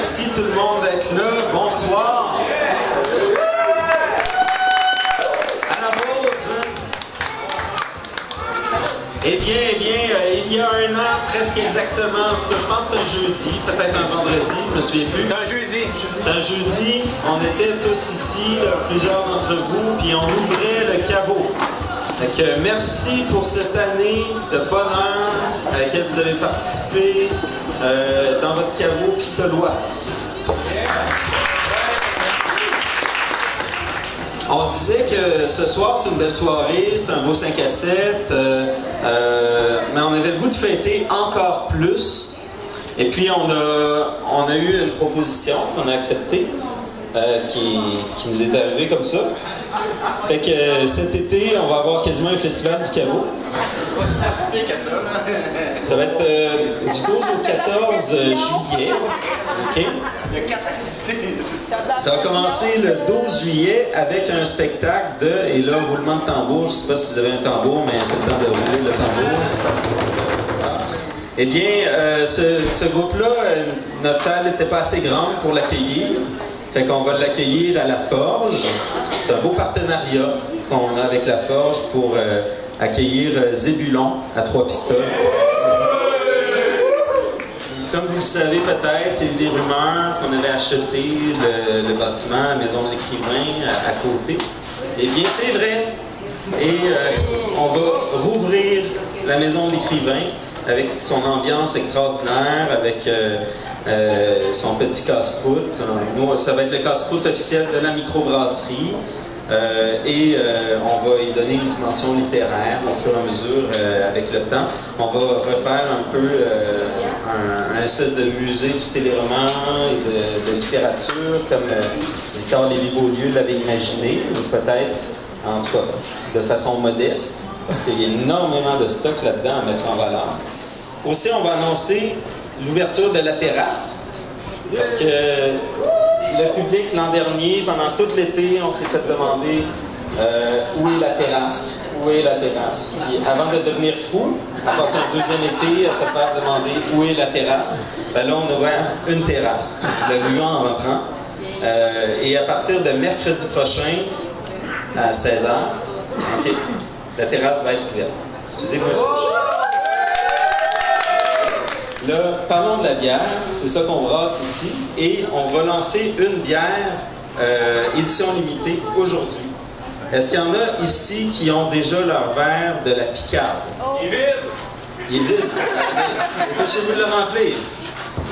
merci tout le monde d'être là. Bonsoir. À la vôtre. Eh bien, il y a un an, presque exactement, en tout cas, je pense que c'était un jeudi, peut-être un vendredi, je me souviens plus. C'est un jeudi. C'était un jeudi, on était tous ici, là, plusieurs d'entre vous, puis on ouvrait le caveau. Fait que merci pour cette année de bonheur à laquelle vous avez participé dans votre caveau pistolois. On se disait que ce soir, c'est une belle soirée, c'est un beau 5 à 7, mais on avait le goût de fêter encore plus. Et puis, on a eu une proposition qu'on a acceptée, qui nous est arrivée comme ça. Fait que cet été, on va avoir quasiment un festival du caveau. C'est pas si facile que ça, là. Ça va être du 12 au 14 juillet. OK? Il y a 4 activités. Ça va commencer le 12 juillet avec un spectacle de, et là, roulement de tambour. Je ne sais pas si vous avez un tambour, mais c'est le temps de rouler le tambour. Eh bien, ce groupe-là, notre salle n'était pas assez grande pour l'accueillir. Fait qu'on va l'accueillir à la Forge. C'est un beau partenariat qu'on a avec la Forge pour accueillir Zébulon à Trois-Pistoles. Comme vous le savez peut-être, il y a eu des rumeurs qu'on avait acheté le bâtiment, la maison de l'écrivain à côté. Eh bien, c'est vrai. Et on va rouvrir la maison de l'écrivain avec son ambiance extraordinaire, avec son petit casse-croûte. Nous, ça va être le casse-croûte officiel de la microbrasserie. On va y donner une dimension littéraire au fur et à mesure avec le temps. On va refaire un peu un espèce de musée du téléroman et de littérature comme Carl Lévy-Beaulieu l'avait imaginé, ou peut-être, en tout cas, de façon modeste, parce qu'il y a énormément de stock là-dedans à mettre en valeur. Aussi, on va annoncer l'ouverture de la terrasse, parce que le public, l'an dernier, pendant tout l'été, on s'est fait demander où est la terrasse? Où est la terrasse? Puis avant de devenir fou, à passer un deuxième été à se faire demander où est la terrasse, ben là, on a ouvert une terrasse, le ruant en rentrant. Et à partir de mercredi prochain, à 16h, okay, la terrasse va être ouverte. Excusez-moi ça. Là, parlons de la bière, c'est ça qu'on brasse ici, et on va lancer une bière édition limitée aujourd'hui. Est-ce qu'il y en a ici qui ont déjà leur verre de la Picarde? Il est vide! Il est vide. Dépêchez-vous de le remplir.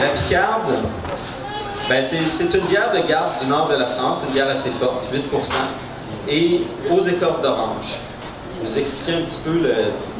La Picarde, ben c'est une bière de garde du nord de la France, une bière assez forte, 8%, et aux écorces d'orange. Je vais vous expliquer un petit peu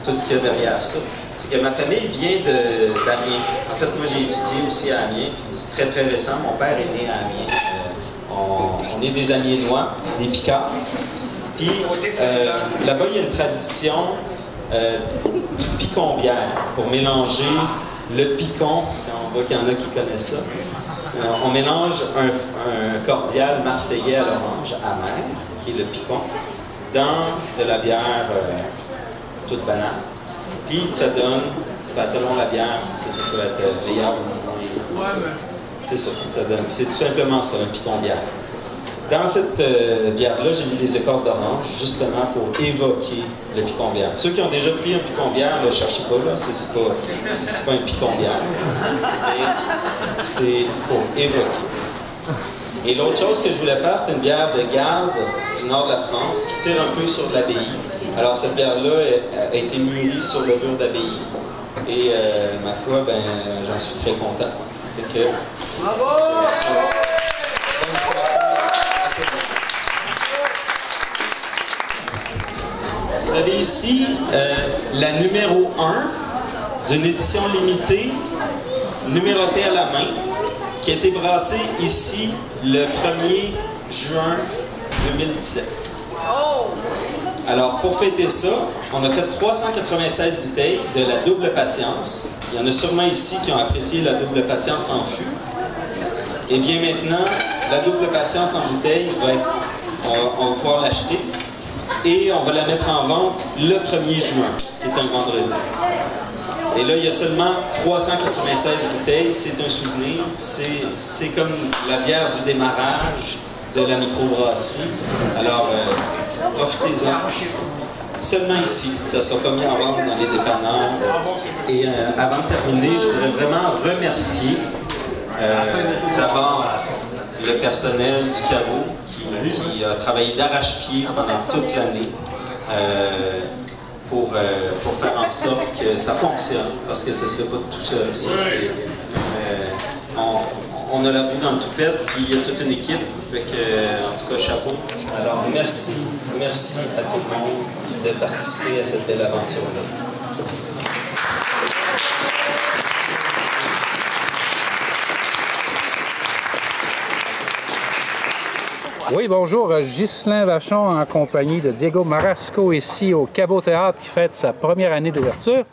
tout ce qu'il y a derrière ça. C'est que ma famille vient d'Amiens. En fait, moi, j'ai étudié aussi à Amiens, puis c'est très, très récent. Mon père est né à Amiens. On est des Amiénois, des Picards. Puis, là-bas, il y a une tradition du picon-bière pour mélanger le picon. On voit qu'il y en a qui connaissent ça. On mélange un cordial marseillais à l'orange amer, qui est le picon, dans de la bière toute banale. Puis ça donne, ben, selon la bière, ça peut être meilleur ou moins. C'est ça, ça donne. C'est tout simplement ça, un picon-bière. Dans cette bière-là, j'ai mis des écorces d'orange, justement pour évoquer le picon-bière. Ceux qui ont déjà pris un picon-bière, ne cherchez pas, là, c'est pas un picon-bière, mais c'est pour évoquer. Et l'autre chose que je voulais faire, c'est une bière de garde du nord de la France qui tire un peu sur de l'abbaye. Alors cette bière-là a été mûrie sur levure d'abbaye. Et ma foi, ben, j'en suis très content. Fait que, bravo! Vous avez ici la numéro 1 d'une édition limitée, numérotée à la main, qui a été brassée ici le 1er juin 2017. Alors, pour fêter ça, on a fait 396 bouteilles de la double patience. Il y en a sûrement ici qui ont apprécié la double patience en fût. Et bien maintenant, la double patience en bouteille, on va pouvoir l'acheter. Et on va la mettre en vente le 1er juin, qui est un vendredi. Et là, il y a seulement 396 bouteilles. C'est un souvenir. C'est comme la bière du démarrage de la microbrasserie. Alors, profitez-en. Seulement ici. Ça sera pas mis en vente dans les dépanneurs. Et avant de terminer, je voudrais vraiment remercier d'abord le personnel du caveau qui a travaillé d'arrache-pied pendant toute l'année pour faire en sorte que ça fonctionne, parce que ça ne se fait pas tout seul. Ça, on a la boue dans le toupette, puis il y a toute une équipe. Fait que, en tout cas, chapeau. Alors, merci à tout le monde de participer à cette belle aventure-là. Oui, bonjour. Ghislain Vachon en compagnie de Diego Marasco ici au Caveau Théâtre qui fête sa première année d'ouverture.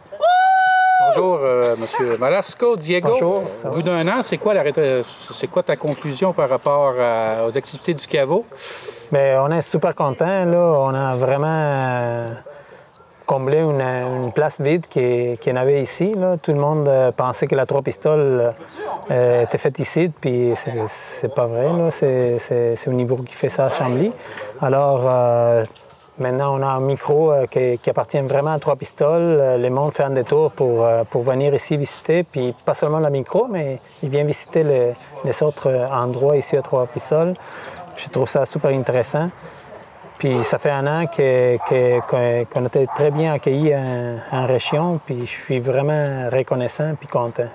Bonjour, Monsieur Marasco, Diego. Bonjour. Au bout d'un an, c'est quoi ta conclusion par rapport aux activités du Caveau? Bien, on est super contents. Là. On a vraiment comblé une place vide qui en avait ici. Là. Tout le monde pensait que la Trois Pistoles était faite ici, puis c'est pas vrai. C'est au niveau qui fait ça à Chambly. Alors, maintenant, on a un micro qui appartient vraiment à Trois Pistoles. Les monde fait un détour pour venir ici visiter, puis pas seulement la micro, mais il vient visiter les autres endroits ici à Trois Pistoles. Je trouve ça super intéressant. Puis ça fait un an qu'on a été très bien accueillis en région, puis je suis vraiment reconnaissant puis content.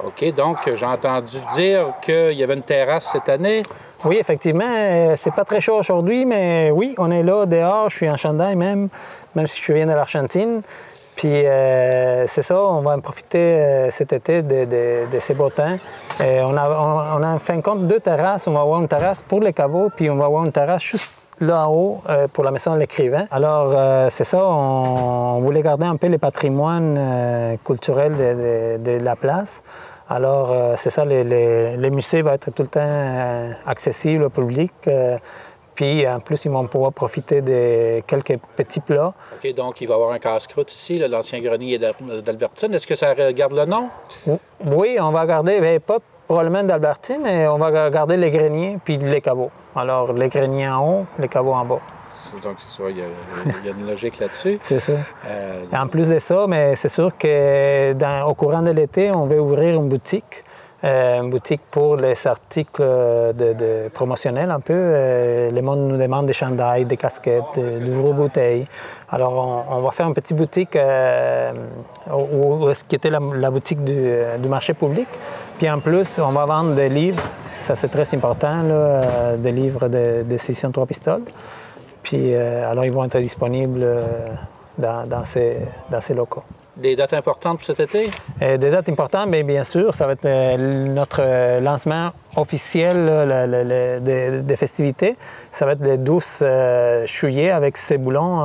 OK, donc j'ai entendu dire qu'il y avait une terrasse cette année. Oui, effectivement, c'est pas très chaud aujourd'hui, mais oui, on est là dehors, je suis en chandail même si je viens de l'Argentine. Puis c'est ça, on va en profiter cet été de ces beaux temps. On a en fin de compte deux terrasses. On va avoir une terrasse pour les caveaux, puis on va avoir une terrasse juste là en haut pour la maison de l'écrivain. Alors c'est ça, on voulait garder un peu le patrimoine culturel de la place. Alors c'est ça, les musées vont être tout le temps accessibles au public. Puis en plus, ils vont pouvoir profiter de quelques petits plats. OK, donc il va y avoir un casse-croûte ici, l'ancien grenier d'Albertine. Est-ce que ça garde le nom? Oui, on va garder, bien, pas probablement d'Albertine, mais on va garder les greniers puis les caveaux. Alors, les greniers en haut, les caveaux en bas. Donc, c'est ça, il y a une logique là-dessus. C'est ça. Et en plus de ça, mais c'est sûr qu'au courant de l'été, on va ouvrir une boutique. Une boutique pour les articles promotionnels un peu. Le monde nous demande des chandails, des casquettes, de gros bouteilles. Alors, on va faire une petite boutique où ce qui était la boutique du marché public. Puis en plus, on va vendre des livres. Ça, c'est très important, là, des livres de session Trois Pistoles. Puis alors, ils vont être disponibles dans ces locaux. Des dates importantes pour cet été? Des dates importantes, bien sûr, ça va être notre lancement officiel des festivités. Ça va être le 12 juillet avec ces boulons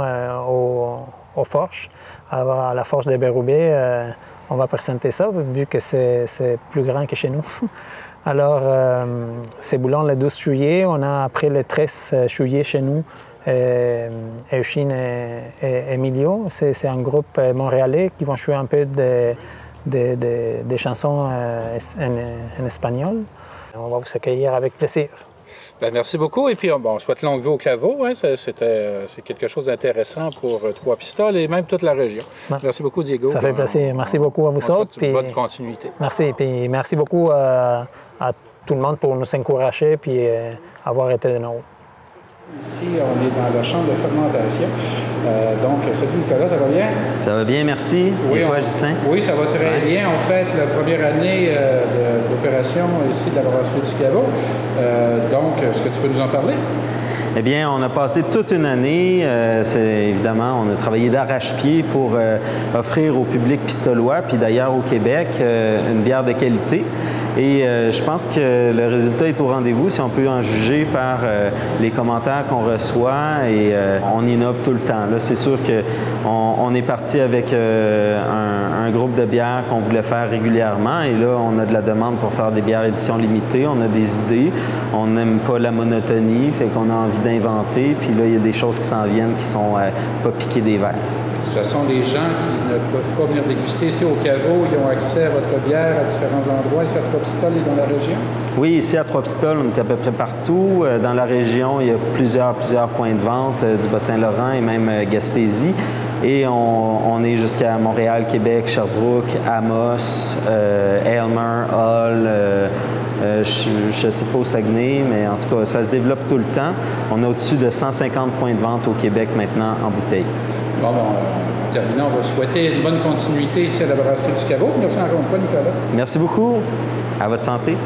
aux Forges, à la Forge de Béroubet. On va présenter ça, vu que c'est plus grand que chez nous. Alors, ces boulons le 12 juillet, on a après le 13 juillet chez nous, Eugene et Emilio, c'est un groupe montréalais qui vont jouer un peu des chansons en espagnol. On va vous accueillir avec plaisir. Bien, merci beaucoup. Et puis, on souhaite longue vie au Caveau. Hein. C'est quelque chose d'intéressant pour Trois Pistoles et même toute la région. Ouais. Merci beaucoup, Diego. Ça fait plaisir. Merci beaucoup à vous autres. Puis, bonne continuité. Merci. Puis merci beaucoup à tout le monde pour nous encourager et avoir été de nous. Ici, on est dans la chambre de fermentation. Donc, salut Nicolas, ça va bien? Ça va bien, merci. Oui, et toi, Ghislain? Oui, ça va très bien. On fête la première année d'opération ici de la brasserie du Caveau. Donc, est-ce que tu peux nous en parler? Eh bien, on a passé toute une année. Évidemment, on a travaillé d'arrache-pied pour offrir au public pistolois, puis d'ailleurs au Québec, une bière de qualité. Et je pense que le résultat est au rendez-vous, si on peut en juger par les commentaires qu'on reçoit. Et on innove tout le temps. Là, c'est sûr qu'on est parti avec un groupe de bières qu'on voulait faire régulièrement. Et là, on a de la demande pour faire des bières édition limitée. On a des idées. On n'aime pas la monotonie, fait qu'on a envie d'inventer. Puis là, il y a des choses qui s'en viennent qui sont pas piquées des verres. Ce sont des gens qui ne peuvent pas venir déguster ici au caveau. Ils ont accès à votre bière à différents endroits ici à Trois-Pistoles et dans la région? Oui, ici à Trois-Pistoles, on est à peu près partout. Dans la région, il y a plusieurs points de vente du Bas-Saint-Laurent et même Gaspésie. Et on est jusqu'à Montréal, Québec, Sherbrooke, Amos, Aylmer, Hull, je ne sais pas au Saguenay, mais en tout cas, ça se développe tout le temps. On a au-dessus de 150 points de vente au Québec maintenant en bouteille. Bon, en terminant, on va souhaiter une bonne continuité ici à la brasserie du Caveau. Merci encore une fois, Nicolas. Merci beaucoup. À votre santé.